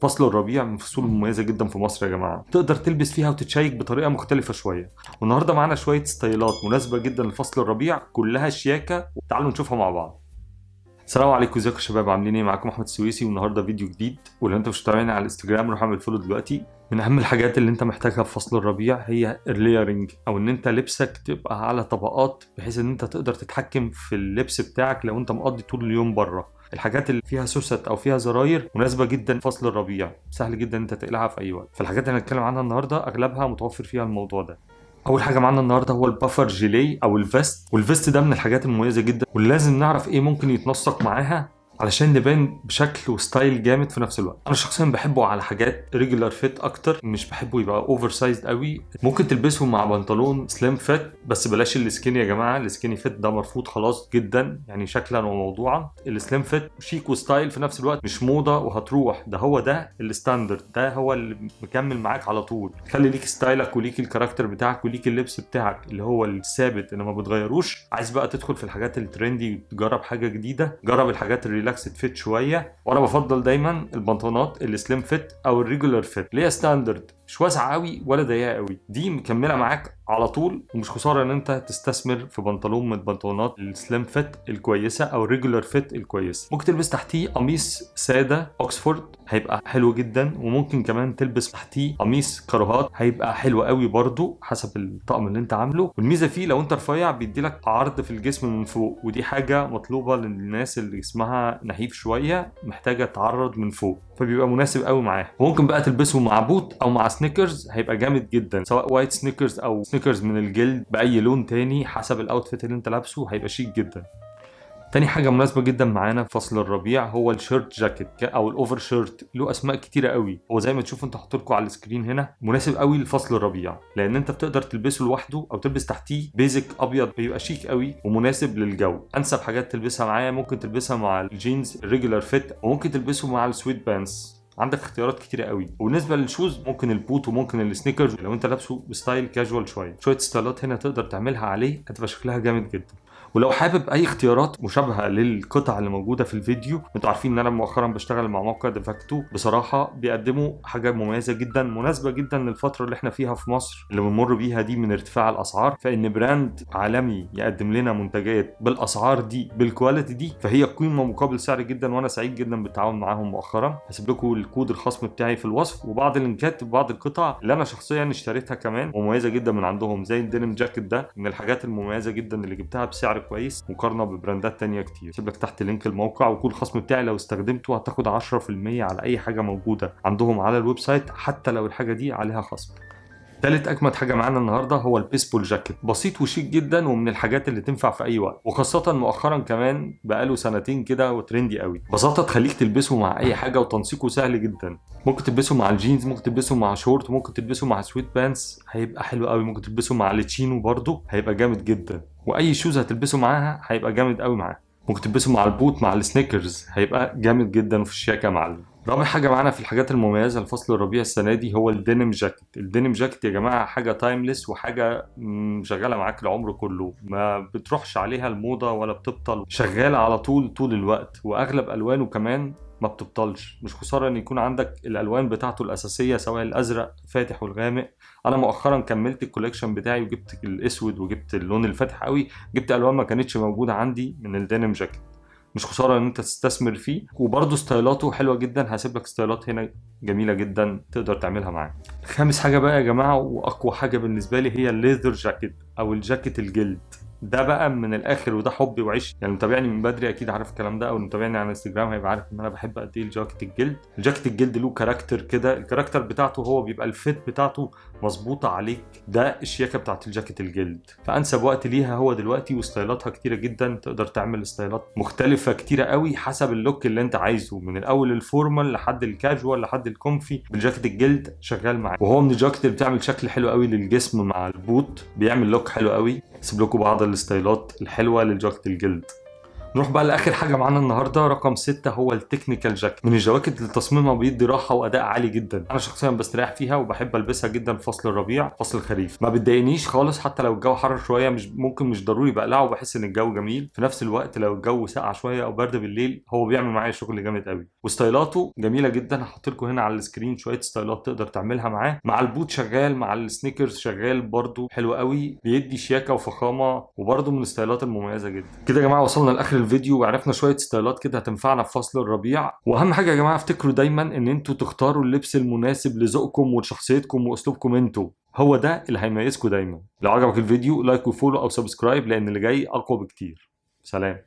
فصل الربيع من الفصول المميزة جدا في مصر يا جماعة، تقدر تلبس فيها وتتشيك بطريقة مختلفة شوية. والنهاردة معانا شوية ستايلات مناسبة جدا لفصل الربيع، كلها شياكة، تعالوا نشوفها مع بعض. السلام عليكم، ازيكم يا شباب، عاملين ايه؟ معاكم احمد السويسي، والنهارده فيديو جديد. ولو انت مش متابعني على الانستجرام روح اعمل فولو دلوقتي. من اهم الحاجات اللي انت محتاجها في فصل الربيع هي الليرنج، او ان انت لبسك تبقى على طبقات، بحيث ان انت تقدر تتحكم في اللبس بتاعك لو انت مقضي طول اليوم بره. الحاجات اللي فيها سوست او فيها زراير مناسبه جدا فصل الربيع، سهل جدا انت تقلعها في اي وقت. فالحاجات اللي هنتكلم عنها النهارده اغلبها متوفر فيها الموضوع ده. اول حاجه معانا النهارده هو البافر جيلي او الفيست، والفيست ده من الحاجات المميزه جدا، ولازم نعرف ايه ممكن يتنسق معاها علشان نبان بشكل وستايل جامد في نفس الوقت. انا شخصيا بحبه على حاجات ريجولار فيت اكتر، مش بحبه يبقى اوفر سايزد قوي. ممكن تلبسه مع بنطلون سليم فيت، بس بلاش السكيني يا جماعه، السكيني فيت ده مرفوض خلاص جدا، يعني شكلا وموضوعا. السليم فيت شيك وستايل في نفس الوقت، مش موضه وهتروح، ده هو ده الستاندرد، ده هو اللي مكمل معاك على طول. خلي ليك ستايلك وليك الكاركتر بتاعك وليك اللبس بتاعك اللي هو الثابت اللي ما بتغيروش. عايز بقى تدخل في الحاجات الترندي وتجرب حاجه جديده، جرب الحاجات الريلاكسد فيت شويه. وانا بفضل دايما البنطلونات السليم فيت او الريجولار فيت اللي هي ستاندرد، مش واسعه قوي ولا ضيقه قوي، دي مكمله معاك على طول. ومش خساره ان انت تستثمر في بنطلون من البنطلونات السليم فيت الكويسه او الريجولار فيت الكويسه. ممكن تلبس تحتيه قميص ساده اوكسفورد، هيبقى حلو جدا. وممكن كمان تلبس تحتيه قميص كراهات، هيبقى حلو قوي برضو حسب الطقم اللي انت عامله. والميزه فيه لو انت رفيع بيديلك عرض في الجسم من فوق، ودي حاجه مطلوبه للناس اللي جسمها نحيف شويه، محتاجه تعرض من فوق، فبيبقى مناسب قوي معاه. وممكن بقى تلبسه مع بوت او مع سنيكرز، هيبقى جامد جدا، سواء وايت سنيكرز او سنيكرز من الجلد باي لون تاني حسب الاوتفيت اللي انت لابسه، هيبقى شيك جدا. تاني حاجة مناسبة جدا معانا في فصل الربيع هو الشيرت جاكيت او الاوفر شيرت، له اسماء كتيرة قوي. هو زي ما تشوفوا انت حاطط لكم على السكرين هنا، مناسب قوي لفصل الربيع، لان انت بتقدر تلبسه لوحده او تلبس تحتيه بيزك ابيض، بيبقى شيك قوي ومناسب للجو. انسب حاجات تلبسها معايا ممكن تلبسها مع الجينز الريجولار فيت، وممكن تلبسه مع السويت بانس، عندك اختيارات كتيره قوي. وبالنسبه للشوز ممكن البوت وممكن السنيكرز لو انت لابسه بستايل كاجوال شويه ستايلات هنا تقدر تعملها عليه، هتبقى شكلها جامد جدا. ولو حابب اي اختيارات مشابهه للقطع اللي موجوده في الفيديو، انتوا عارفين ان انا مؤخرا بشتغل مع موقع ديفاكتو، بصراحه بيقدموا حاجه مميزه جدا مناسبه جدا للفتره اللي احنا فيها في مصر اللي بنمر بيها دي من ارتفاع الاسعار. فان براند عالمي يقدم لنا منتجات بالاسعار دي بالكواليتي دي، فهي قيمه مقابل سعر جدا، وانا سعيد جدا بالتعاون معاهم مؤخرا. هسيب لكم الكود الخصم بتاعي في الوصف، وبعض اللينكات ببعض القطع اللي انا شخصيا اشتريتها كمان مميزه جدا من عندهم، زي الدينم جاكيت ده من الحاجات المميزه جدا اللي جبتها بسعر كويس مقارنه ببراندات تانية كتير. سيب لك تحت لينك الموقع، وكل الخصم بتاعي لو استخدمته هتاخد 10% على اي حاجه موجوده عندهم على الويب سايت، حتى لو الحاجه دي عليها خصم. تالت اجمد حاجه معانا النهارده هو البيسبول جاكيت، بسيط وشيك جدا ومن الحاجات اللي تنفع في اي وقت، وخاصه مؤخرا كمان بقاله سنتين كده وترندي قوي. ببساطه تخليك تلبسه مع اي حاجه، وتنسيقه سهل جدا. ممكن تلبسه مع الجينز، ممكن تلبسه مع شورت، ممكن تلبسه مع سويت بانس، هيبقى حلو قوي. ممكن تلبسه مع التشينو برضه، هيبقى جامد جدا. واي شوز هتلبسه معاها هيبقى جامد قوي معاه. ممكن تلبسه مع البوت مع السنيكرز، هيبقى جامد جدا وفي الشياكه معلم. رابع حاجة معانا في الحاجات المميزة لفصل الربيع السنة دي هو الدينم جاكيت. الدينم جاكيت يا جماعة حاجة تايمليس، وحاجة شغالة معاك العمر كله، ما بتروحش عليها الموضة ولا بتبطل، شغالة على طول الوقت. وأغلب ألوانه كمان ما بتبطلش، مش خسارة ان يكون عندك الالوان بتاعته الاساسيه، سواء الازرق فاتح والغامق. انا مؤخرا كملت الكوليكشن بتاعي وجبت الاسود وجبت اللون الفاتح قوي، جبت الوان ما كانتش موجوده عندي من الدينم جاكيت. مش خساره ان انت تستثمر فيه، وبرده ستايلاته حلوه جدا. هسيب لك ستايلات هنا جميله جدا تقدر تعملها معاه. خامس حاجه بقى يا جماعه واقوى حاجه بالنسبه لي هي الليذر جاكيت او الجاكيت الجلد. ده بقى من الاخر، وده حبي وعيش، يعني متابعني من بدري اكيد عارف الكلام ده، او متابعني على انستجرام هيبقى عارف ان انا بحب قد ايه الجاكيت الجلد. الجاكيت الجلد له كاركتر كده، الكاركتر بتاعته هو بيبقى الفيت بتاعته مظبوطه عليك، ده الشياكه بتاعت الجاكيت الجلد. فانسب وقت ليها هو دلوقتي، وستايلاتها كتيره جدا، تقدر تعمل ستايلات مختلفه كتيره قوي حسب اللوك اللي انت عايزه، من الاول الفورمال لحد الكاجوال لحد الكومفي. بالجاكيت الجلد شغال معاك، وهو من الجاكيت اللي بتعمل شكل حلو قوي للجسم مع البوت، بيعمل لوك حلو قوي. اسيب لكم بعض الستايلات الحلوه للجاكيت الجلد. نروح بقى لاخر حاجه معانا النهارده، رقم 6، هو التكنيكال جاكيت. من الجواكت اللي تصميمها بيدي راحه واداء عالي جدا. انا شخصيا بستريح فيها وبحب البسها جدا في فصل الربيع، فصل الخريف ما بتضايقنيش خالص. حتى لو الجو حر شويه مش ضروري بقلعه، وبحس ان الجو جميل في نفس الوقت. لو الجو ساقع شويه او برد بالليل هو بيعمل معايا شغل جامد قوي. وستايلاته جميله جدا، هحط لكم هنا على السكرين شويه ستايلات تقدر تعملها معاه. مع البوت شغال، مع السنيكرز شغال برده، حلو قوي، بيدي شياكه وفخامه، وبرده من الستايلات المميزه جدا. كده يا جماعه وصلنا لاخر الفيديو وعرفنا شويه ستايلات كده هتنفعنا في فصل الربيع. واهم حاجه يا جماعه افتكروا دايما ان انتوا تختاروا اللبس المناسب لذوقكم وشخصيتكم واسلوبكم انتوا، هو ده اللي هيميزكم دايما. لو عجبك الفيديو لايك وفولو او سبسكرايب، لان اللي جاي اقوى بكتير. سلام.